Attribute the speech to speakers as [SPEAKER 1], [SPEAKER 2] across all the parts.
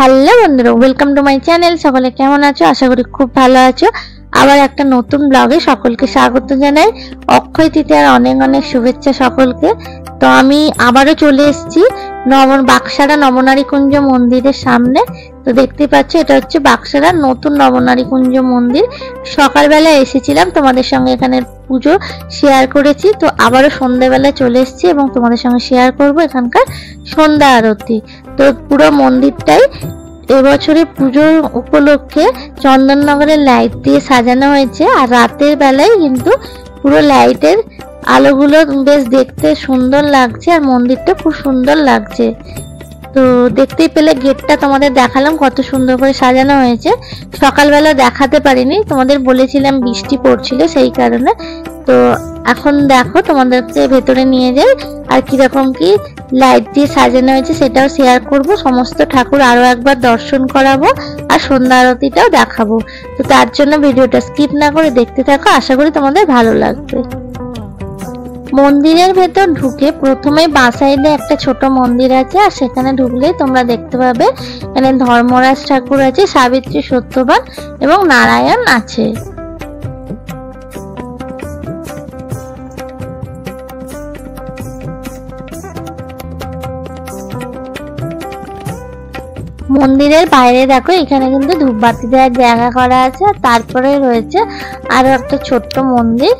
[SPEAKER 1] Hello বন্ধুরা, welcome to my channel. সকলে কেমন আছো? আশা করি খুব ভালো আছো। আবার একটা নতুন ব্লগে সকলকে স্বাগত জানাই। অক্ষয় তৃতীয়ার অনেক অনেক শুভেচ্ছা সকলকে। তো আমি আবারও চলে এসেছি বাক্সারা নবনারী কুঞ্জ মন্দিরের সামনে। তো দেখতে পাচ্ছ, এটা হচ্ছে বাক্সারার নতুন নবনারী কুঞ্জ মন্দির। সকালবেলা এসেছিলাম, তোমাদের সঙ্গে এখানে পুজো শেয়ার করেছি। তো আবারও সন্ধ্যাবেলা চলে এসেছি এবং তোমাদের সঙ্গে শেয়ার করব এখানকার সন্ধ্যা আরতি। তো পুরো মন্দিরটাই এবছরে পুজোর উপলক্ষে চন্দননগরের লাইট দিয়ে সাজানো হয়েছে। আর রাতের বেলায় কিন্তু পুরো লাইটের আলোগুলো বেশ দেখতে সুন্দর লাগছে, আর মন্দিরটা খুব সুন্দর লাগছে। তো দেখতেই পেলে গেটটা তোমাদের দেখালাম কত সুন্দর করে সাজানো হয়েছে। সকালবেলা দেখাতে পারিনি, তোমাদের বলেছিলাম বৃষ্টি পড়ছিল সেই কারণে। তো এখন দেখো, তোমাদেরকে ভেতরে নিয়ে যাই আর কিরকম কি লাইট দিয়ে সাজানো হয়েছে সেটাও শেয়ার করব। সমস্ত ঠাকুর আরো একবার দর্শন করাবো আর সন্ধ্যা আরতিটাও দেখাবো। তো তার জন্য ভিডিওটা স্কিপ না করে দেখতে থাকো, আশা করি তোমাদের ভালো লাগবে। মন্দিরের ভেতর ঢুকে প্রথমেই বাঁ সাইডে একটা ছোট মন্দির আছে, আর সেখানে ঢুকলেই তোমরা দেখতে পাবে এখানে ধর্মরাজ ঠাকুর আছে, সাবিত্রী, সত্যবান এবং নারায়ণ আছে। মন্দিরের বাইরে দেখো, এখানে কিন্তু ধূপবাতি দেওয়ার জায়গা করা আছে। আর তারপরে রয়েছে আরো একটা ছোট্ট মন্দির।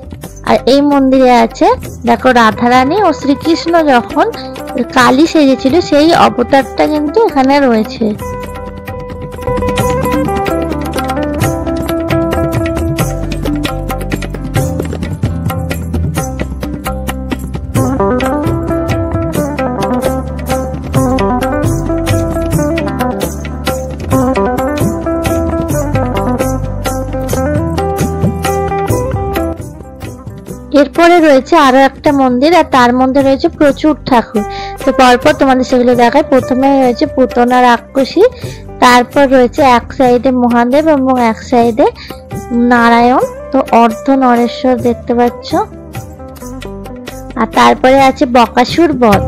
[SPEAKER 1] আর এই মন্দিরে আছে দেখো রাধারানী ও শ্রীকৃষ্ণ যখন কালী সেজেছিল সেই অবতারটা কিন্তু এখানে রয়েছে। এরপরে রয়েছে আরো একটা মন্দির, আর তার মধ্যে রয়েছে প্রচুর ঠাকুর। তো পরপর তোমাদের সেগুলো দেখায়। প্রথমে রয়েছে পুতনা রাক্ষসী, তারপর রয়েছে এক সাইডে মহাদেব এবং এক সাইডে নারায়ণ। তো অর্ধ নরেশ্বর দেখতে পাচ্ছ। আর তারপরে আছে বকাসুর বধ।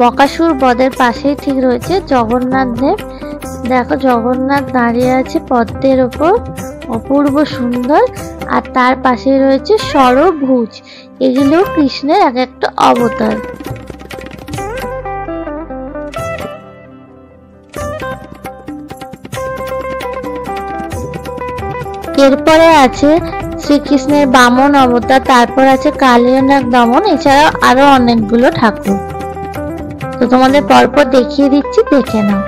[SPEAKER 1] বকাসুর বধের পাশেই ঠিক রয়েছে জগন্নাথ দেব। দেখো জগন্নাথ দাঁড়িয়ে আছে পদ্মের ওপর, অপূর্ব সুন্দর। আর তার পাশেই রয়েছে ষড়ভুজ, এগুলো কৃষ্ণের এক একটা অবতার। এরপরে আছে শ্রীকৃষ্ণের বামন অবতার, তারপর আছে কালীনাগ দমন, এছাড়াও আরো অনেকগুলো ঠাকুর। তো তোমাদের পরপর দেখিয়ে দিচ্ছি, দেখে নাও।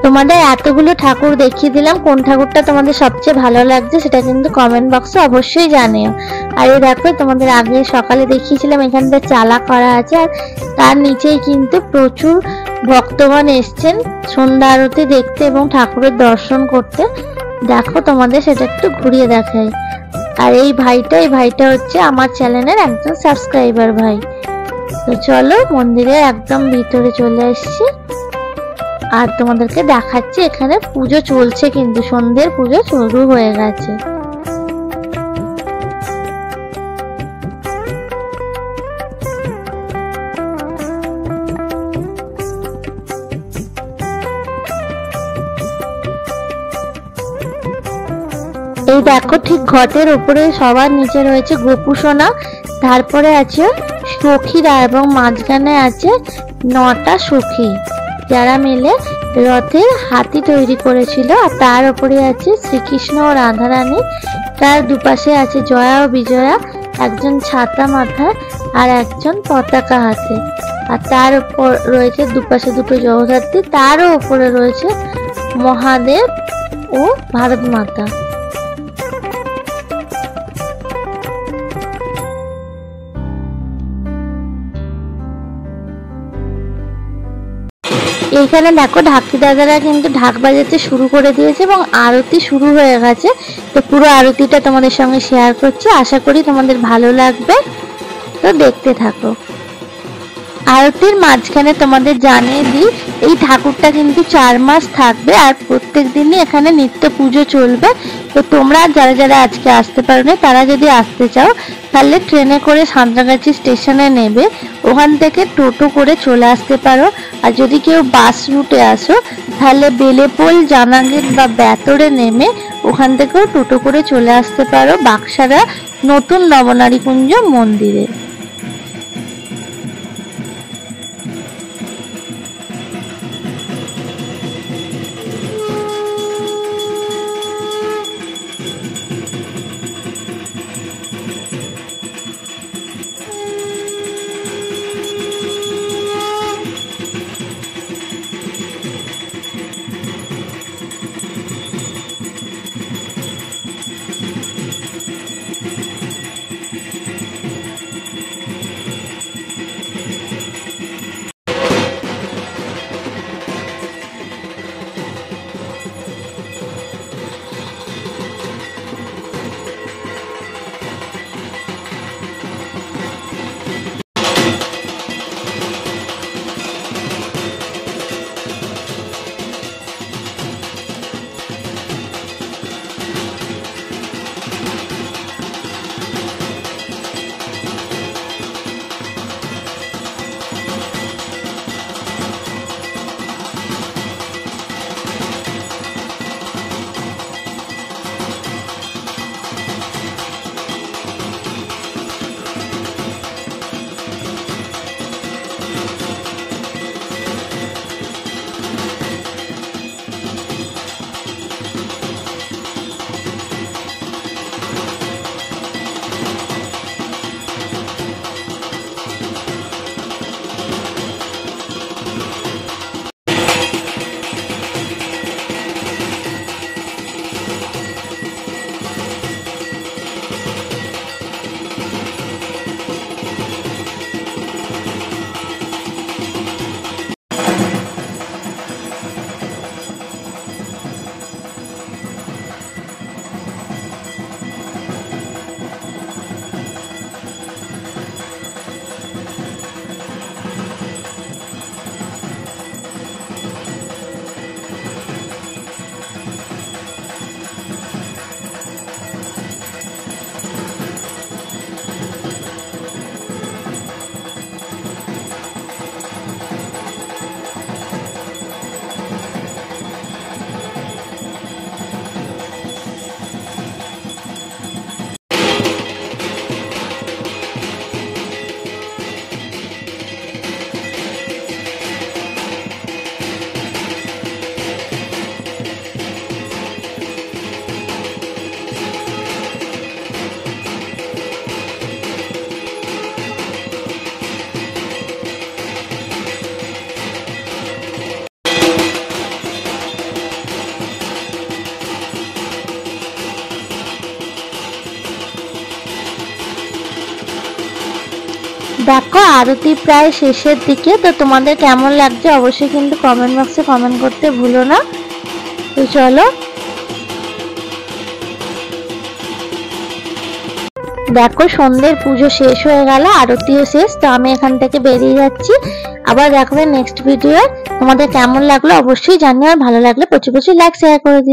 [SPEAKER 1] তোমাদের এতগুলো ঠাকুর দেখিয়ে দিলাম, কোন ঠাকুরটা তোমাদের সবচেয়ে ভালো লাগছে সেটা কিন্তু কমেন্ট বক্সে অবশ্যই জানিও। আর এই দেখো, তোমাদের আগে সকালে দেখিয়েছিলাম এখানটা চালা করা আছে, আর তার নিচেই কিন্তু প্রচুর ভক্তগণ এসছেন সন্ধ্যা আরতি দেখতে এবং ঠাকুরের দর্শন করতে। দেখো তোমাদের সেটা একটু ঘুরিয়ে দেখাই। আর এই ভাইটা হচ্ছে আমার চ্যানেলের একজন সাবস্ক্রাইবার ভাই। তো চলো, মন্দিরে একদম ভিতরে চলে এসেছি আর তোমাদেরকে দেখাচ্ছি। এখানে পুজো চলছে, কিন্তু সন্ধ্যের পুজো শুরু হয়ে গেছে। এই দেখো, ঠিক ঘটের উপরে সবার নিচে রয়েছে গোপুসোনা, তারপরে আছে সখীরা এবং মাঝখানে আছে 9টা সখী, যারা মিলে রথের হাতি তৈরি করেছিল। আর তার উপরে আছে শ্রীকৃষ্ণ ও রাধারানী, তার দুপাশে আছে জয়া ও বিজয়া, একজন ছাতা মাথায় আর একজন পতাকা হাতে। আর তার উপর রয়েছে দুপাশে দুটো জগদ্ধাত্রী, তারও উপরে রয়েছে মহাদেব ও ভারত মাতা। এইখানে দেখো ঢাকি দাদারা কিন্তু ঢাক বাজাতে শুরু করে দিয়েছে এবং আরতি শুরু হয়ে গেছে। তো পুরো আরতিটা তোমাদের সঙ্গে শেয়ার করছি, আশা করি তোমাদের ভালো লাগবে, তো দেখতে থাকো। আরতির মাঝখানে তোমাদের জানিয়ে দিই, এই ঠাকুরটা কিন্তু 4 মাস থাকবে আর প্রত্যেক দিনই এখানে নিত্য পুজো চলবে। তো তোমরা যারা যারা আজকে আসতে পারোনি তারা যদি আসতে চাও তাহলে ট্রেনে করে সাঁতরাগাছি স্টেশনে নেবে, ওখান থেকে টোটো করে চলে আসতে পারো। আর যদি কেউ বাস রুটে আসো তাহলে বেলেপোল, জানাগেট বা বেতরে নেমে ওখান থেকেও টোটো করে চলে আসতে পারো বাক্সারা নতুন নবনারীকুঞ্জ মন্দিরে। দেখো আরতি প্রায় শেষের দিকে, তো তোমাদের কেমন লাগছে অবশ্যই কিন্তু কমেন্ট বক্সে কমেন্ট করতে ভুলো না। তো চলো, দেখো সন্ধ্যের পুজো শেষ হয়ে গেল, আরতিও শেষ। তো আমি এখান থেকে বেরিয়ে যাচ্ছি, আবার দেখাবে নেক্সট ভিডিও। তোমাদের কেমন লাগলো অবশ্যই জানিও, আর ভালো লাগলে প্রচুর প্রচুর লাইক শেয়ার করে দিও।